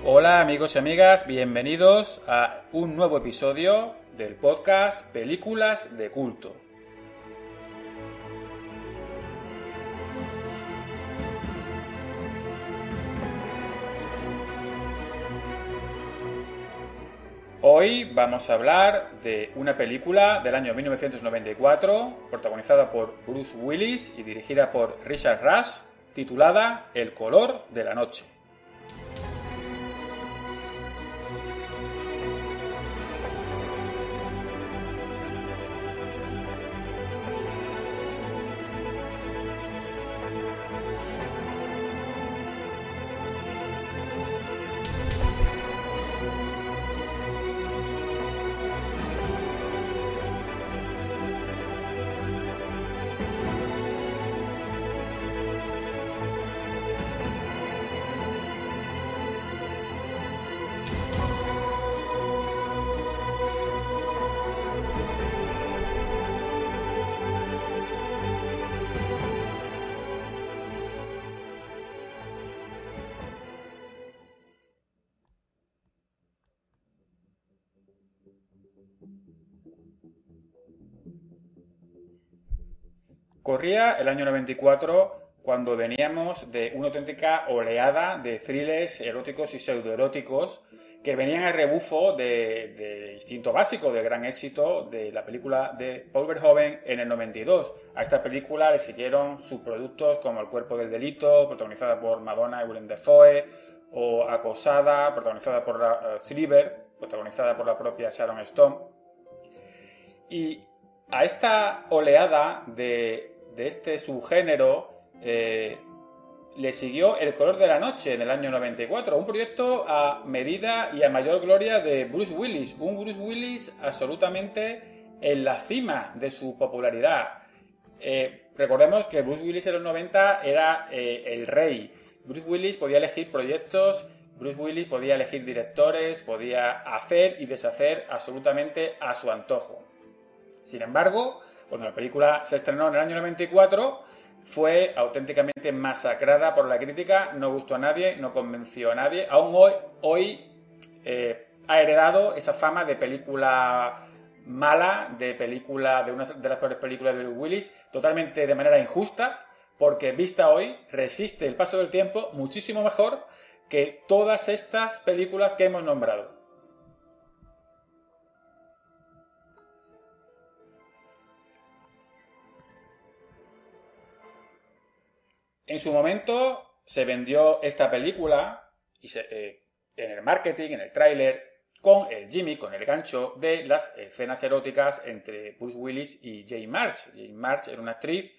Hola amigos y amigas, bienvenidos a un nuevo episodio del podcast Películas de Culto. Hoy vamos a hablar de una película del año 1994, protagonizada por Bruce Willis y dirigida por Richard Rush, titulada El color de la noche. Corría el año 94 cuando veníamos de una auténtica oleada de thrillers eróticos y pseudoeróticos que venían a rebufo de Instinto Básico, del gran éxito de la película de Paul Verhoeven en el 92. A esta película le siguieron subproductos como El cuerpo del delito, protagonizada por Madonna y Willem Dafoe, o Acosada, protagonizada por Sliver, protagonizada por la propia Sharon Stone. Y a esta oleada de este subgénero le siguió El color de la noche en el año 94, un proyecto a medida y a mayor gloria de Bruce Willis, un Bruce Willis absolutamente en la cima de su popularidad. Recordemos que Bruce Willis en los 90 era el rey. Bruce Willis podía elegir proyectos, Bruce Willis podía elegir directores, podía hacer y deshacer absolutamente a su antojo. Sin embargo, cuando la película se estrenó en el año 94, fue auténticamente masacrada por la crítica, no gustó a nadie, no convenció a nadie. Aún hoy ha heredado esa fama de película mala, de una de las peores películas de Bruce Willis, totalmente de manera injusta, porque vista hoy resiste el paso del tiempo muchísimo mejor que todas estas películas que hemos nombrado. En su momento se vendió esta película en el marketing, en el tráiler, con el gimmick, con el gancho de las escenas eróticas entre Bruce Willis y Jane March. Jane March era una actriz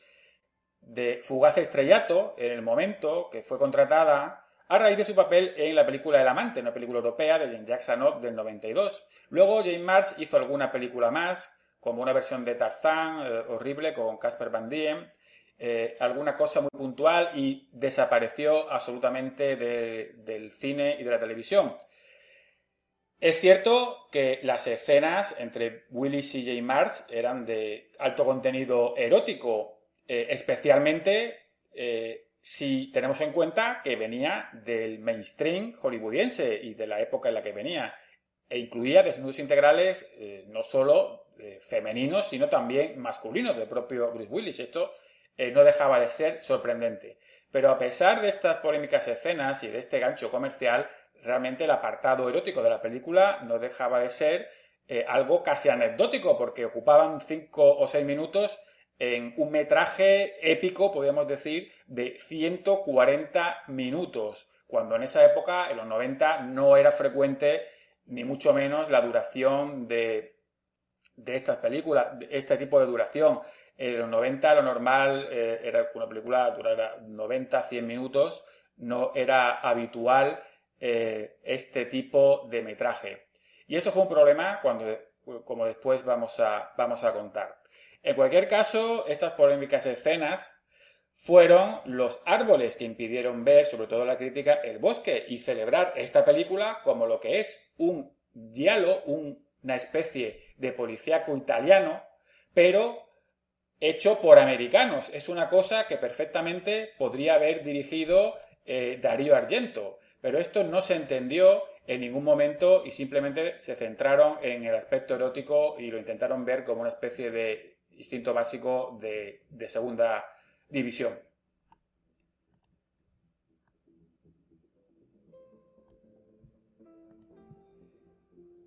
de fugaz estrellato en el momento, que fue contratada a raíz de su papel en la película El amante, una película europea de Jean-Jacques Anot del 92. Luego Jane March hizo alguna película más, como una versión de Tarzán horrible con Casper Van Dien, alguna cosa muy puntual, y desapareció absolutamente del cine y de la televisión. Es cierto que las escenas entre Willis y Jane March eran de alto contenido erótico, especialmente si tenemos en cuenta que venía del mainstream hollywoodiense y de la época en la que venía, e incluía desnudos integrales no solo femeninos, sino también masculinos del propio Bruce Willis. Esto no dejaba de ser sorprendente. Pero a pesar de estas polémicas escenas y de este gancho comercial, realmente el apartado erótico de la película no dejaba de ser algo casi anecdótico, porque ocupaban 5 o 6 minutos en un metraje épico, podríamos decir, de 140 minutos, cuando en esa época, en los 90, no era frecuente, ni mucho menos, la duración de estas películas, de este tipo de duración. En los 90 lo normal era que una película durara 90-100 minutos, no era habitual este tipo de metraje. Y esto fue un problema como después vamos a contar. En cualquier caso, estas polémicas escenas fueron los árboles que impidieron ver, sobre todo la crítica, el bosque y celebrar esta película como lo que es un giallo, una especie de policíaco italiano, pero hecho por americanos. Es una cosa que perfectamente podría haber dirigido Dario Argento, pero esto no se entendió en ningún momento y simplemente se centraron en el aspecto erótico y lo intentaron ver como una especie de instinto básico de segunda división.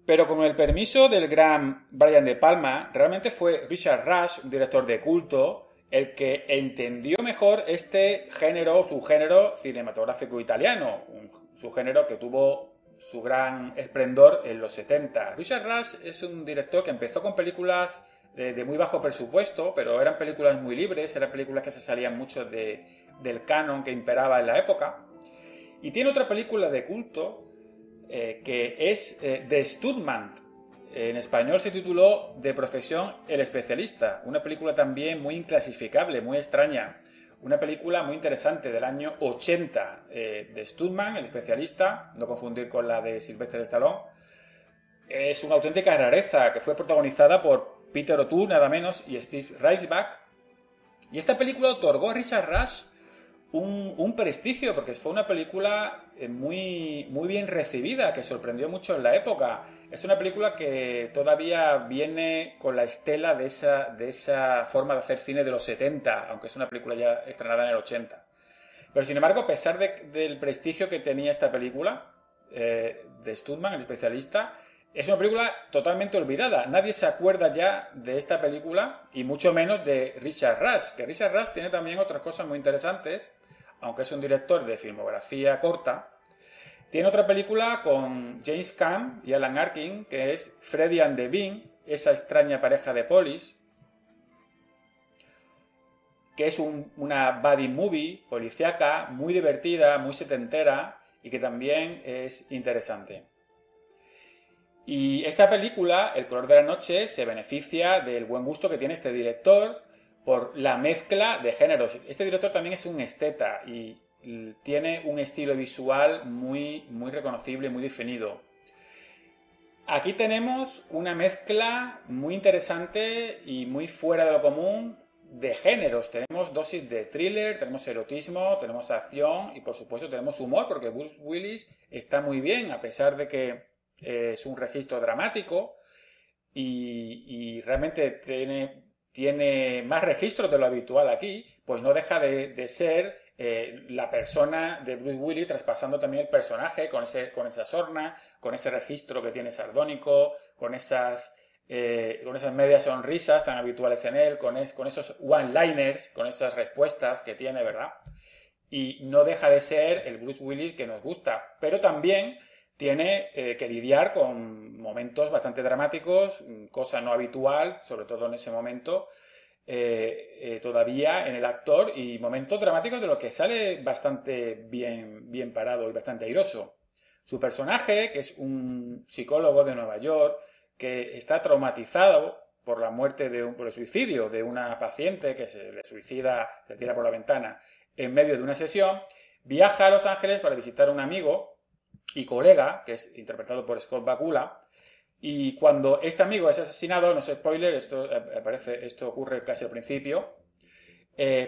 Pero con el permiso del gran Brian De Palma, realmente fue Richard Rush, un director de culto, el que entendió mejor este género, subgénero cinematográfico italiano, un subgénero que tuvo su gran esplendor en los 70. Richard Rush es un director que empezó con películas de muy bajo presupuesto, pero eran películas muy libres, eran películas que se salían mucho del canon que imperaba en la época. Y tiene otra película de culto que es The Studman. En español se tituló De profesión el especialista, una película también muy inclasificable, muy extraña, una película muy interesante del año 80. The Studman, el especialista, no confundir con la de Sylvester Stallone, es una auténtica rareza que fue protagonizada por Peter O'Toole, nada menos, y Steve Reisbach. Y esta película otorgó a Richard Rush un prestigio, porque fue una película muy, muy bien recibida, que sorprendió mucho en la época. Es una película que todavía viene con la estela de esa forma de hacer cine de los 70, aunque es una película ya estrenada en el 80. Pero sin embargo, a pesar del prestigio que tenía esta película, de Studman, el especialista, es una película totalmente olvidada. Nadie se acuerda ya de esta película y mucho menos de Richard Rush, que Richard Rush tiene también otras cosas muy interesantes, aunque es un director de filmografía corta. Tiene otra película con James Caan y Alan Arkin, que es Freddy and the Bean, esa extraña pareja de polis, que es una buddy movie policíaca muy divertida, muy setentera y que también es interesante. Y esta película, El color de la noche, se beneficia del buen gusto que tiene este director por la mezcla de géneros. Este director también es un esteta y tiene un estilo visual muy, muy reconocible, muy definido. Aquí tenemos una mezcla muy interesante y muy fuera de lo común de géneros. Tenemos dosis de thriller, tenemos erotismo, tenemos acción y por supuesto tenemos humor, porque Bruce Willis está muy bien, a pesar de que es un registro dramático y realmente tiene más registros de lo habitual aquí, pues no deja de ser la persona de Bruce Willis traspasando también el personaje con esa sorna, con ese registro que tiene sardónico, con esas medias sonrisas tan habituales en él, con esos one-liners, con esas respuestas que tiene, ¿verdad? Y no deja de ser el Bruce Willis que nos gusta, pero también tiene que lidiar con momentos bastante dramáticos, cosa no habitual, sobre todo en ese momento, todavía en el actor, y momentos dramáticos de los que sale bastante bien parado y bastante airoso. Su personaje, que es un psicólogo de Nueva York, que está traumatizado por la muerte por el suicidio de una paciente que se le suicida, se tira por la ventana en medio de una sesión, viaja a Los Ángeles para visitar a un amigo y colega, que es interpretado por Scott Bakula, y cuando este amigo es asesinado, no es spoiler, esto ocurre casi al principio,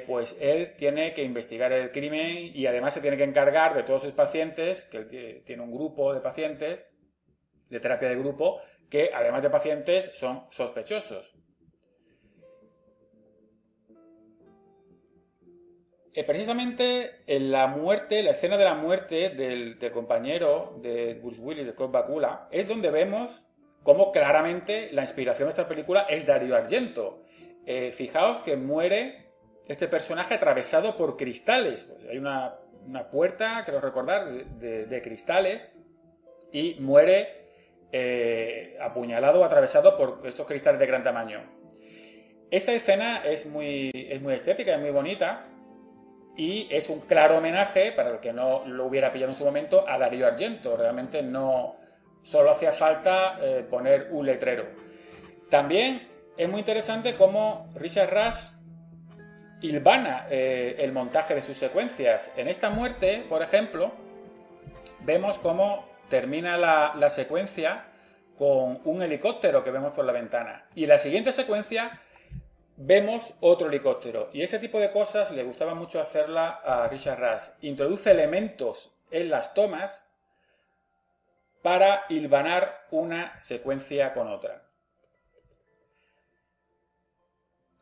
pues él tiene que investigar el crimen y además se tiene que encargar de todos sus pacientes, que él tiene un grupo de pacientes, de terapia de grupo, que además de pacientes son sospechosos. Precisamente en la escena de la muerte del compañero de Bruce Willis, de Scott Bakula, es donde vemos cómo claramente la inspiración de esta película es Dario Argento. Fijaos que muere este personaje atravesado por cristales. Pues hay una puerta, creo recordar, de cristales, y muere apuñalado o atravesado por estos cristales de gran tamaño. Esta escena es muy estética, es muy bonita, y es un claro homenaje, para el que no lo hubiera pillado en su momento, a Dario Argento. Realmente no solo hacía falta poner un letrero. También es muy interesante cómo Richard Rush hilvana el montaje de sus secuencias. En esta muerte, por ejemplo, vemos cómo termina la secuencia con un helicóptero que vemos por la ventana. Y en la siguiente secuencia vemos otro helicóptero. Y ese tipo de cosas le gustaba mucho hacerla a Richard Rush. Introduce elementos en las tomas para hilvanar una secuencia con otra.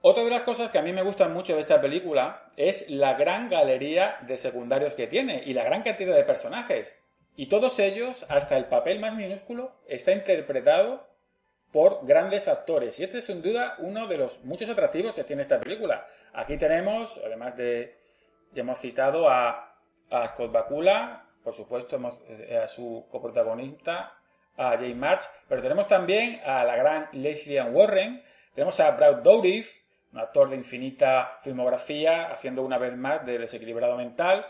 Otra de las cosas que a mí me gustan mucho de esta película es la gran galería de secundarios que tiene y la gran cantidad de personajes. Y todos ellos, hasta el papel más minúsculo, está interpretado por grandes actores. Y este es sin duda uno de los muchos atractivos que tiene esta película. Aquí tenemos, además de, ya hemos citado a Scott Bakula, por supuesto, a su coprotagonista, a Jane March, pero tenemos también a la gran Leslie Ann Warren, tenemos a Brad Dourif, un actor de infinita filmografía, haciendo una vez más de desequilibrado mental.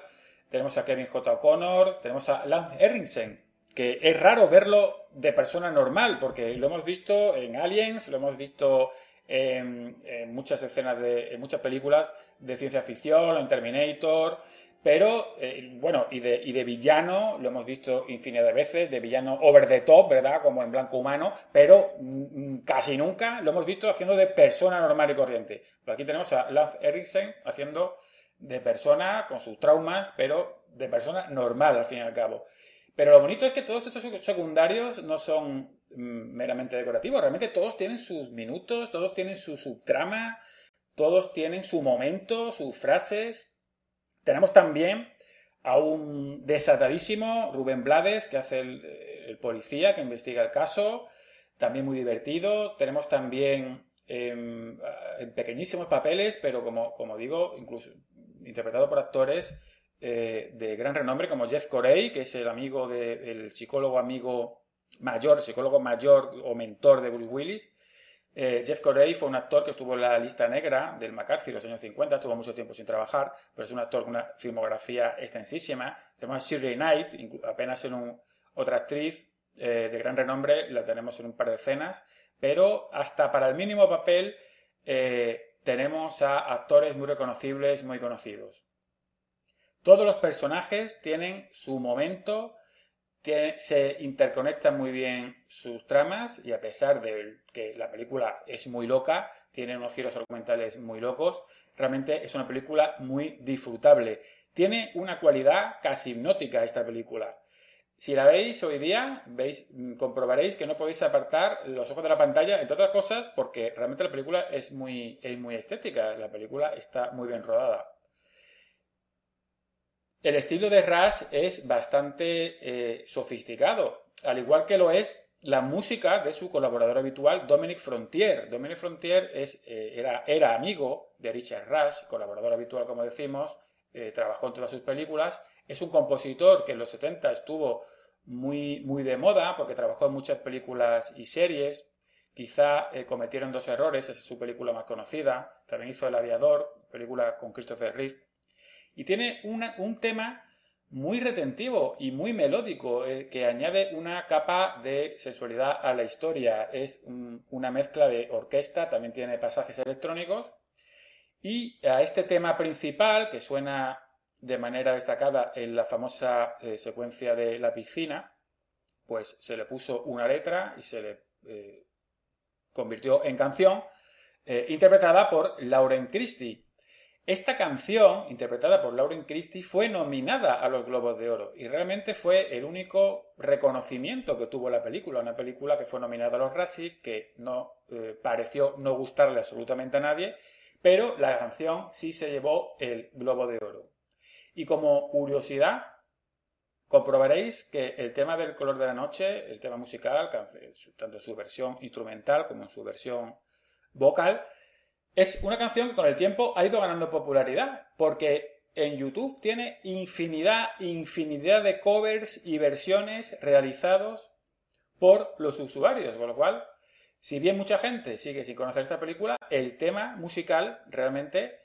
Tenemos a Kevin J. O'Connor, tenemos a Lance Henriksen, que es raro verlo de persona normal, porque lo hemos visto en Aliens, lo hemos visto en muchas escenas en muchas películas de ciencia ficción, en Terminator, pero, bueno, y de villano, lo hemos visto infinidad de veces, de villano over the top, ¿verdad? Como en Blanco Humano, pero casi nunca lo hemos visto haciendo de persona normal y corriente. Pero aquí tenemos a Lance Henriksen haciendo de persona con sus traumas, pero de persona normal, al fin y al cabo. Pero lo bonito es que todos estos secundarios no son meramente decorativos, realmente todos tienen sus minutos, todos tienen su subtrama, todos tienen su momento, sus frases. Tenemos también a un desatadísimo Rubén Blades, que hace el policía que investiga el caso, también muy divertido. Tenemos también en pequeñísimos papeles, pero como digo, incluso interpretado por actores de gran renombre, como Jeff Corey, que es el psicólogo mayor o mentor de Bruce Willis. Jeff Corey fue un actor que estuvo en la lista negra del McCarthy en los años 50, estuvo mucho tiempo sin trabajar, pero es un actor con una filmografía extensísima. Tenemos a Shirley Knight, apenas en otra actriz de gran renombre, la tenemos en un par de escenas, pero hasta para el mínimo papel tenemos a actores muy reconocibles, muy conocidos. Todos los personajes tienen su momento, se interconectan muy bien sus tramas y a pesar de que la película es muy loca, tiene unos giros argumentales muy locos, realmente es una película muy disfrutable. Tiene una cualidad casi hipnótica esta película. Si la veis hoy día, comprobaréis que no podéis apartar los ojos de la pantalla, entre otras cosas, porque realmente la película es muy estética, la película está muy bien rodada. El estilo de Rush es bastante sofisticado, al igual que lo es la música de su colaborador habitual, Dominic Frontier. Dominic Frontier era amigo de Richard Rush, colaborador habitual, como decimos, trabajó en todas sus películas. Es un compositor que en los 70 estuvo muy de moda porque trabajó en muchas películas y series. Quizá cometieron dos errores, esa es su película más conocida. También hizo El Aviador, película con Christopher Reeve. Y tiene un tema muy retentivo y muy melódico que añade una capa de sensualidad a la historia. Es una mezcla de orquesta, también tiene pasajes electrónicos. Y a este tema principal, que suena de manera destacada en la famosa secuencia de la piscina, pues se le puso una letra y se le convirtió en canción, interpretada por Lauren Christy. Esta canción, interpretada por Lauren Christy, fue nominada a los Globos de Oro y realmente fue el único reconocimiento que tuvo la película. Una película que fue nominada a los Razzie, que no pareció no gustarle absolutamente a nadie, pero la canción sí se llevó el Globo de Oro. Y como curiosidad, comprobaréis que el tema del color de la noche, el tema musical, tanto en su versión instrumental como en su versión vocal, es una canción que con el tiempo ha ido ganando popularidad, porque en YouTube tiene infinidad de covers y versiones realizados por los usuarios, con lo cual, si bien mucha gente sigue sin conocer esta película, el tema musical realmente